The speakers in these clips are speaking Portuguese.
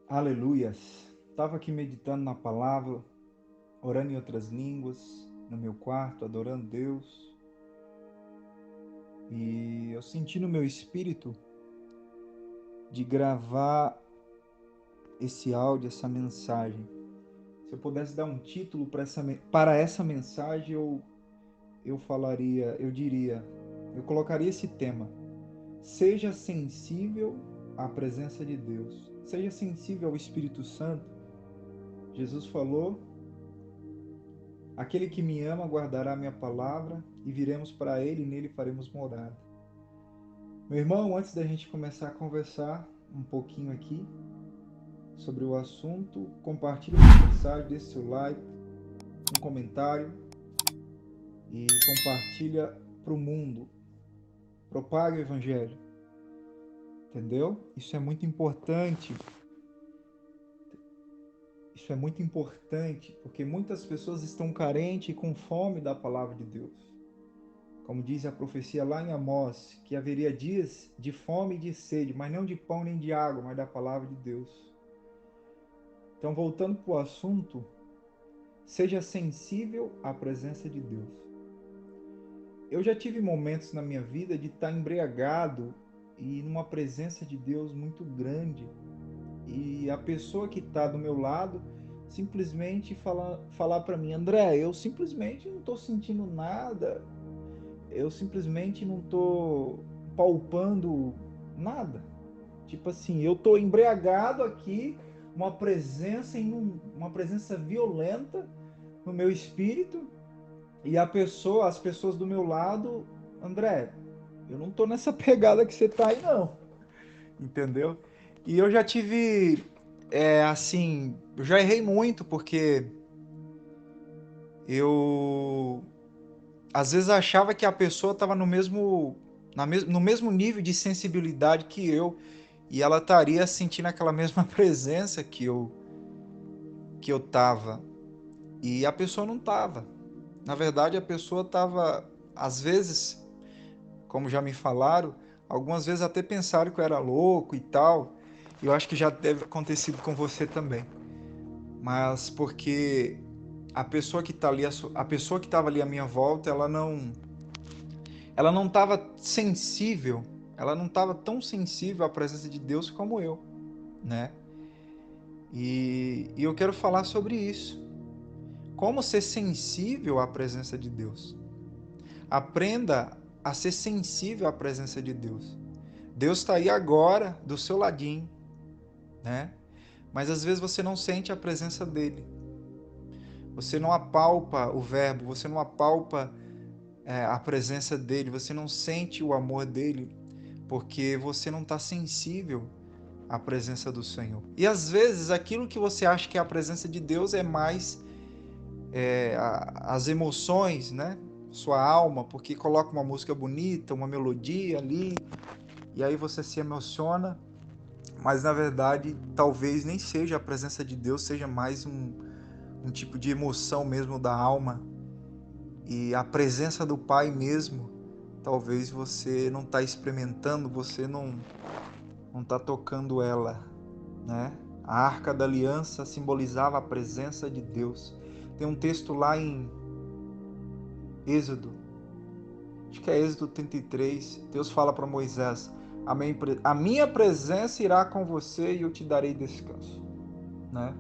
Aleluias. Estava aqui meditando na palavra, orando em outras línguas, no meu quarto, adorando Deus. E eu senti no meu espírito de gravar esse áudio, essa mensagem. Se eu pudesse dar um título para essa mensagem, eu colocaria esse tema: Seja sensível à presença de Deus. Seja sensível ao Espírito Santo. Jesus falou: aquele que me ama guardará a minha palavra e viremos para ele e nele faremos morada. Meu irmão, antes da gente começar a conversar um pouquinho aqui sobre o assunto, compartilhe essa mensagem, deixe seu like, um comentário e compartilha para o mundo. Propague o evangelho. Entendeu? Isso é muito importante. Isso é muito importante porque muitas pessoas estão carentes e com fome da palavra de Deus. Como diz a profecia lá em Amós, que haveria dias de fome e de sede, mas não de pão nem de água, mas da palavra de Deus. Então, voltando para o assunto, seja sensível à presença de Deus. Eu já tive momentos na minha vida de estar embriagado e numa presença de Deus muito grande. E a pessoa que está do meu lado simplesmente falar para mim: André, eu simplesmente não estou sentindo nada, eu simplesmente não estou palpando nada. Tipo assim, eu estou embriagado aqui, uma presença violenta no meu espírito, e as pessoas do meu lado: André, eu não estou nessa pegada que você está aí não, entendeu? E eu já tive, eu já errei muito, porque eu às vezes achava que a pessoa estava no mesmo nível de sensibilidade que eu, e ela estaria sentindo aquela mesma presença que eu estava, e a pessoa não estava. Na verdade, a pessoa estava, às vezes, como já me falaram, algumas vezes até pensaram que eu era louco e tal, e eu acho que já deve acontecido com você também. Mas porque a pessoa que tá ali, a pessoa que estava ali à minha volta, ela não estava sensível, ela não estava tão sensível à presença de Deus como eu, né? E eu quero falar sobre isso. Como ser sensível à presença de Deus. Aprenda a ser sensível à presença de Deus. Deus está aí agora, do seu ladinho, né? Mas às vezes você não sente a presença dele. Você não apalpa o verbo, você não apalpa a presença dele, você não sente o amor dele, porque você não está sensível à presença do Senhor. E às vezes aquilo que você acha que é a presença de Deus é mais as emoções, né? Sua alma, porque coloca uma música bonita, uma melodia ali, e aí você se emociona, mas na verdade talvez nem seja a presença de Deus, seja mais um tipo de emoção mesmo da alma. E a presença do Pai mesmo, talvez você não está experimentando, você não está tocando ela, né? A Arca da Aliança simbolizava a presença de Deus. Tem um texto lá em Êxodo, acho que é Êxodo 33, Deus fala para Moisés: a minha presença irá com você e eu te darei descanso, né?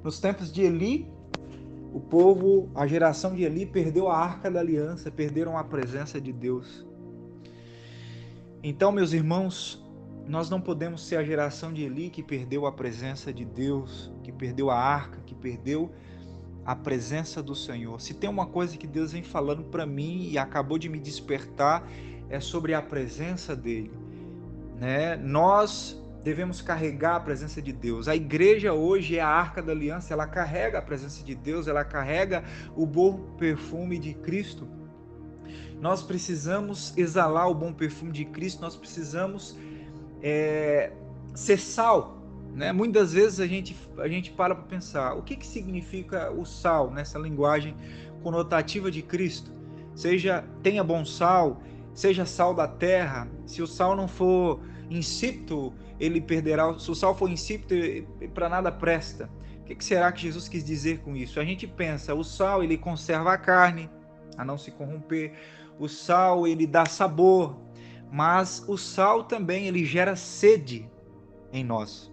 Nos tempos de Eli, o povo, a geração de Eli, perdeu a Arca da Aliança, perderam a presença de Deus. Então, meus irmãos, nós não podemos ser a geração de Eli que perdeu a presença de Deus, que perdeu a arca, que perdeu a presença do Senhor. Se tem uma coisa que Deus vem falando para mim e acabou de me despertar, é sobre a presença dele, né? Nós devemos carregar a presença de Deus. A igreja hoje é a Arca da Aliança, ela carrega a presença de Deus, ela carrega o bom perfume de Cristo. Nós precisamos exalar o bom perfume de Cristo, nós precisamos ser sal, né? Muitas vezes a gente para pensar, o que significa o sal nessa linguagem conotativa de Cristo? Tenha bom sal, seja sal da terra. Se o sal não for insípido, ele perderá. Se o sal for insípido, para nada presta. O que será que Jesus quis dizer com isso? A gente pensa, o sal ele conserva a carne, a não se corromper. O sal ele dá sabor, mas o sal também ele gera sede em nós.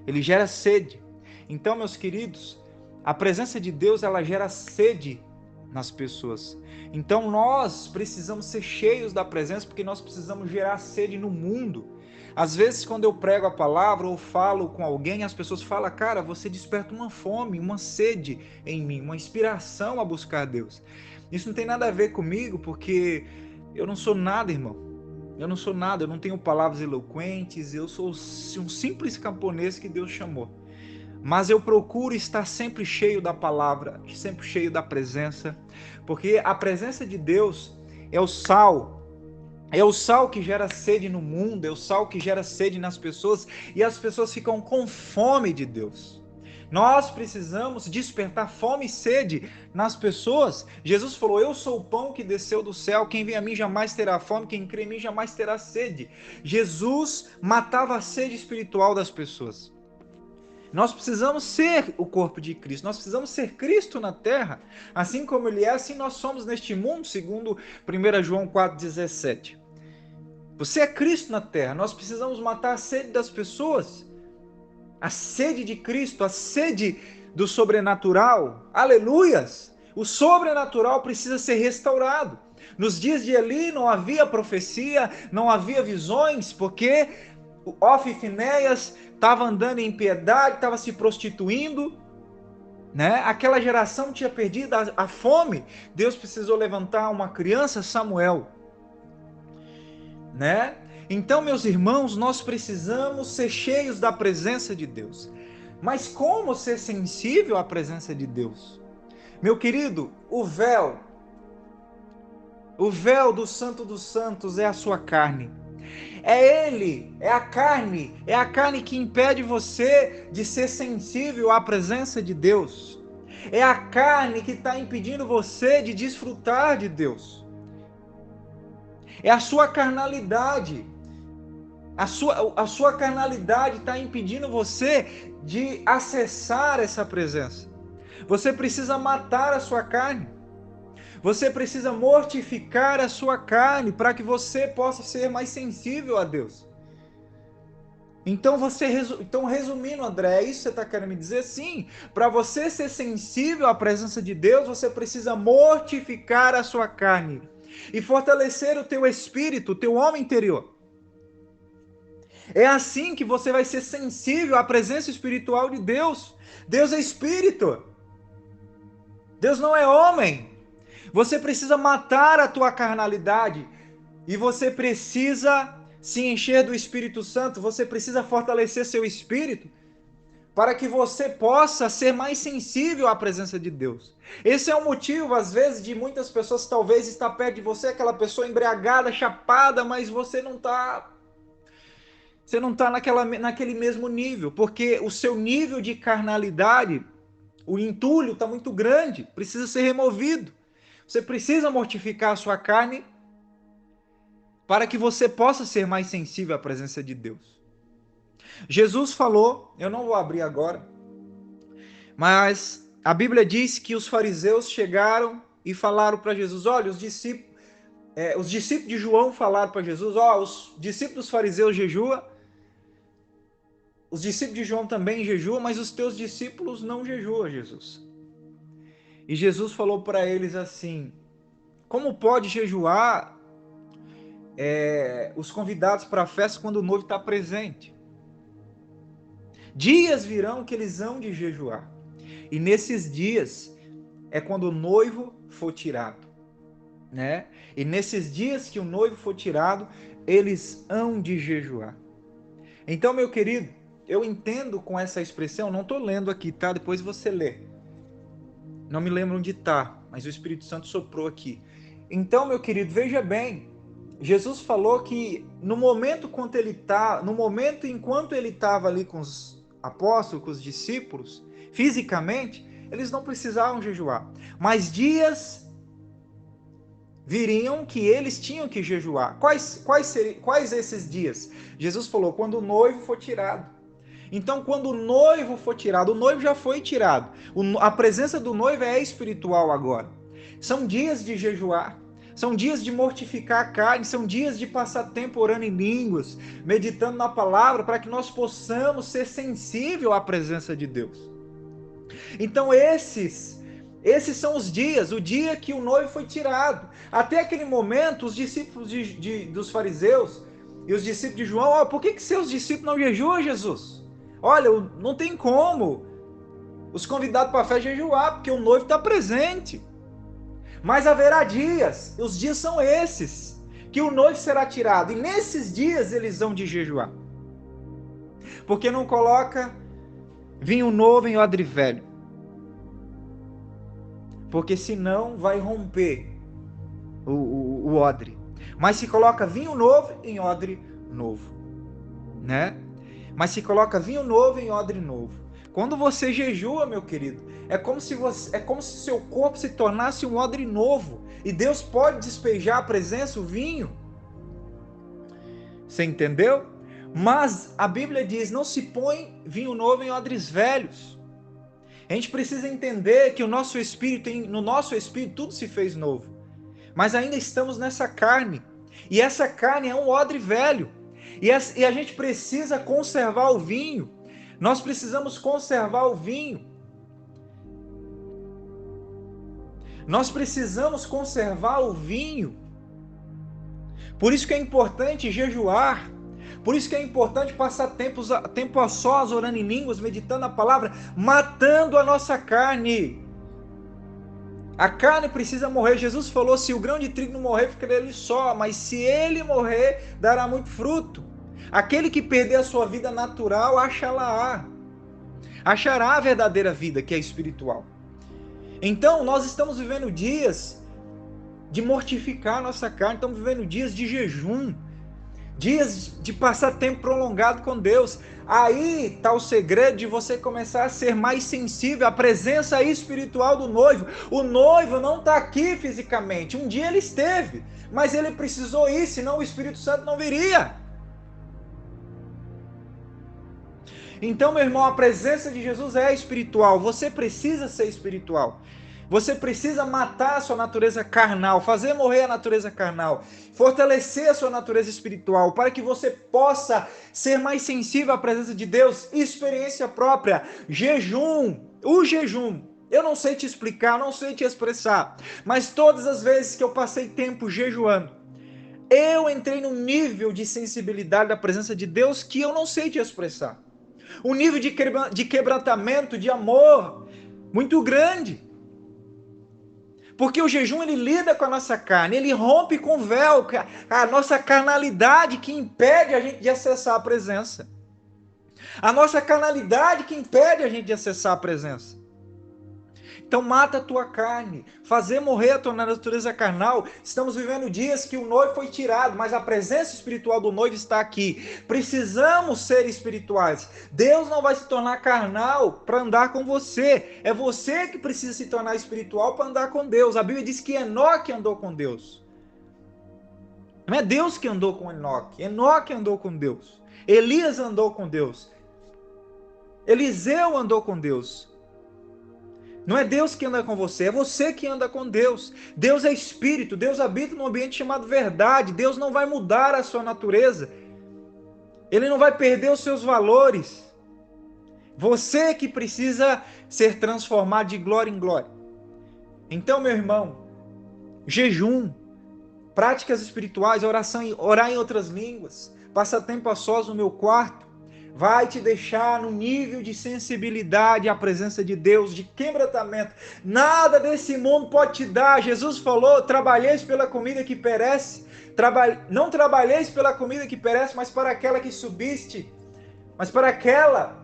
Ele gera sede. Então, meus queridos, a presença de Deus ela gera sede nas pessoas. Então nós precisamos ser cheios da presença, porque nós precisamos gerar sede no mundo. Às vezes quando eu prego a palavra ou falo com alguém, as pessoas falam, cara, você desperta uma fome, uma sede em mim, uma inspiração a buscar Deus. Isso não tem nada a ver comigo, porque eu não sou nada, irmão. Eu não sou nada, eu não tenho palavras eloquentes, eu sou um simples camponês que Deus chamou. Mas eu procuro estar sempre cheio da palavra, sempre cheio da presença, porque a presença de Deus é o sal que gera sede no mundo, é o sal que gera sede nas pessoas, e as pessoas ficam com fome de Deus. Nós precisamos despertar fome e sede nas pessoas. Jesus falou, eu sou o pão que desceu do céu, quem vem a mim jamais terá fome, quem crê em mim jamais terá sede. Jesus matava a sede espiritual das pessoas. Nós precisamos ser o corpo de Cristo, nós precisamos ser Cristo na terra, assim como Ele é, assim nós somos neste mundo, segundo 1 João 4,17. Você é Cristo na terra, nós precisamos matar a sede das pessoas, a sede de Cristo, a sede do sobrenatural, aleluias! O sobrenatural precisa ser restaurado. Nos dias de Eli não havia profecia, não havia visões, porque Ofni e Finéias estava andando em impiedade, estava se prostituindo, né? Aquela geração tinha perdido a fome. Deus precisou levantar uma criança, Samuel, né? Então, meus irmãos, nós precisamos ser cheios da presença de Deus. Mas como ser sensível à presença de Deus? Meu querido, o véu do Santo dos Santos é a sua carne. É ele, é a carne que impede você de ser sensível à presença de Deus. É a carne que está impedindo você de desfrutar de Deus. É a sua carnalidade. A sua carnalidade está impedindo você de acessar essa presença. Você precisa matar a sua carne. Você precisa mortificar a sua carne para que você possa ser mais sensível a Deus. Então, resumindo, André, é isso que você está querendo me dizer? Sim, para você ser sensível à presença de Deus, você precisa mortificar a sua carne e fortalecer o teu espírito, o teu homem interior. É assim que você vai ser sensível à presença espiritual de Deus. Deus é espírito. Deus não é homem. Você precisa matar a tua carnalidade e você precisa se encher do Espírito Santo, você precisa fortalecer seu espírito para que você possa ser mais sensível à presença de Deus. Esse é o motivo, às vezes, de muitas pessoas talvez estar perto de você, aquela pessoa embriagada, chapada, mas você não está naquele mesmo nível, porque o seu nível de carnalidade, o entulho está muito grande, precisa ser removido. Você precisa mortificar a sua carne para que você possa ser mais sensível à presença de Deus. Jesus falou, eu não vou abrir agora, mas a Bíblia diz que os fariseus chegaram e falaram para Jesus, olha, os discípulos de João falaram para Jesus, os discípulos dos fariseus jejuam, os discípulos de João também jejuam, mas os teus discípulos não jejuam, Jesus. E Jesus falou para eles assim, como pode jejuar os convidados para a festa quando o noivo está presente? Dias virão que eles hão de jejuar. E nesses dias é quando o noivo for tirado, né? E nesses dias que o noivo for tirado, eles hão de jejuar. Então, meu querido, eu entendo com essa expressão, não estou lendo aqui, tá? Depois você lê. Não me lembro onde está, mas o Espírito Santo soprou aqui. Então, meu querido, veja bem, Jesus falou que no momento enquanto ele estava ali com os apóstolos, com os discípulos, fisicamente, eles não precisavam jejuar. Mas dias viriam que eles tinham que jejuar. Quais esses dias? Jesus falou, quando o noivo for tirado. Então, quando o noivo for tirado, o noivo já foi tirado. A presença do noivo é espiritual agora. São dias de jejuar. São dias de mortificar a carne, são dias de passar tempo orando em línguas, meditando na palavra, para que nós possamos ser sensíveis à presença de Deus. Então esses são os dias, o dia que o noivo foi tirado. Até aquele momento, os discípulos dos fariseus e os discípulos de João, por que seus discípulos não jejuam, Jesus? Olha, não tem como os convidados para a festa jejuar, porque o noivo está presente. Mas haverá dias, os dias são esses, que o noivo será tirado. E nesses dias eles vão de jejuar. Porque não coloca vinho novo em odre velho. Porque senão vai romper o odre. Mas se coloca vinho novo em odre novo. Né? Mas se coloca vinho novo em odre novo. Quando você jejua, meu querido, é como se seu corpo se tornasse um odre novo. E Deus pode despejar a presença, o vinho. Você entendeu? Mas a Bíblia diz, não se põe vinho novo em odres velhos. A gente precisa entender que no nosso espírito tudo se fez novo. Mas ainda estamos nessa carne. E essa carne é um odre velho. E a gente precisa conservar o vinho. Nós precisamos conservar o vinho. Nós precisamos conservar o vinho. Por isso que é importante jejuar. Por isso que é importante passar tempo a sós, orando em línguas, meditando a palavra, matando a nossa carne. A carne precisa morrer. Jesus falou, se o grão de trigo não morrer, ficará ele só. Mas se ele morrer, dará muito fruto. Aquele que perder a sua vida natural, achará a verdadeira vida, que é espiritual. Então, nós estamos vivendo dias de mortificar a nossa carne, estamos vivendo dias de jejum, dias de passar tempo prolongado com Deus. Aí está o segredo de você começar a ser mais sensível à presença espiritual do noivo. O noivo não está aqui fisicamente, um dia ele esteve, mas ele precisou ir, senão o Espírito Santo não viria. Então, meu irmão, a presença de Jesus é espiritual. Você precisa ser espiritual. Você precisa matar a sua natureza carnal, fazer morrer a natureza carnal, fortalecer a sua natureza espiritual, para que você possa ser mais sensível à presença de Deus. Experiência própria, jejum, o jejum. Eu não sei te explicar, não sei te expressar, mas todas as vezes que eu passei tempo jejuando, eu entrei num nível de sensibilidade da presença de Deus que eu não sei te expressar. Um nível de quebrantamento, de amor, muito grande. Porque o jejum, ele lida com a nossa carne, ele rompe com o véu, a nossa carnalidade que impede a gente de acessar a presença. A nossa carnalidade que impede a gente de acessar a presença. Então mata a tua carne, fazer morrer a tua natureza carnal. Estamos vivendo dias que o noivo foi tirado, mas a presença espiritual do noivo está aqui. Precisamos ser espirituais. Deus não vai se tornar carnal para andar com você. É você que precisa se tornar espiritual para andar com Deus. A Bíblia diz que Enoque andou com Deus. Não é Deus que andou com Enoque. Enoque andou com Deus. Elias andou com Deus. Eliseu andou com Deus. Não é Deus que anda com você, é você que anda com Deus. Deus é espírito, Deus habita num ambiente chamado verdade. Deus não vai mudar a sua natureza. Ele não vai perder os seus valores. Você que precisa ser transformado de glória em glória. Então, meu irmão, jejum, práticas espirituais, oração, orar em outras línguas, passar tempo a sós no meu quarto, vai te deixar no nível de sensibilidade à presença de Deus, de quebrantamento. Nada desse mundo pode te dar. Jesus falou, trabalheis pela comida que perece. Não trabalheis pela comida que perece, mas para aquela que subiste. Mas para aquela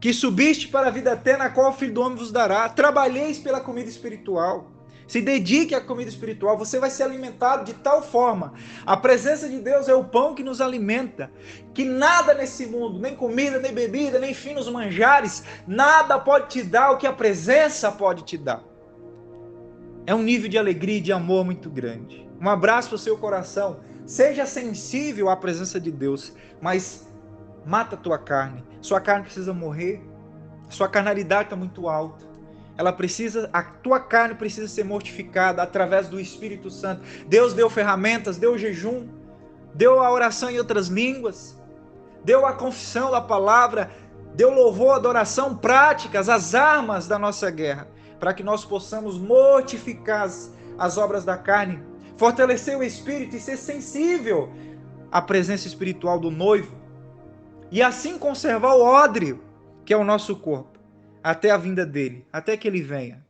que subiste para a vida eterna, a qual o Filho do Homem vos dará. Trabalheis pela comida espiritual. Se dedique à comida espiritual, você vai ser alimentado de tal forma. A presença de Deus é o pão que nos alimenta, que nada nesse mundo, nem comida, nem bebida, nem finos manjares, nada pode te dar o que a presença pode te dar. É um nível de alegria e de amor muito grande. Um abraço para o seu coração. Seja sensível à presença de Deus, mas mata a tua carne. Sua carne precisa morrer. Sua carnalidade está muito alta. A tua carne precisa ser mortificada através do Espírito Santo. Deus deu ferramentas, deu jejum, deu a oração em outras línguas, deu a confissão da palavra, deu louvor, adoração, práticas, as armas da nossa guerra, para que nós possamos mortificar as obras da carne, fortalecer o espírito e ser sensível à presença espiritual do noivo, e assim conservar o odre, que é o nosso corpo, até a vinda dele, até que ele venha.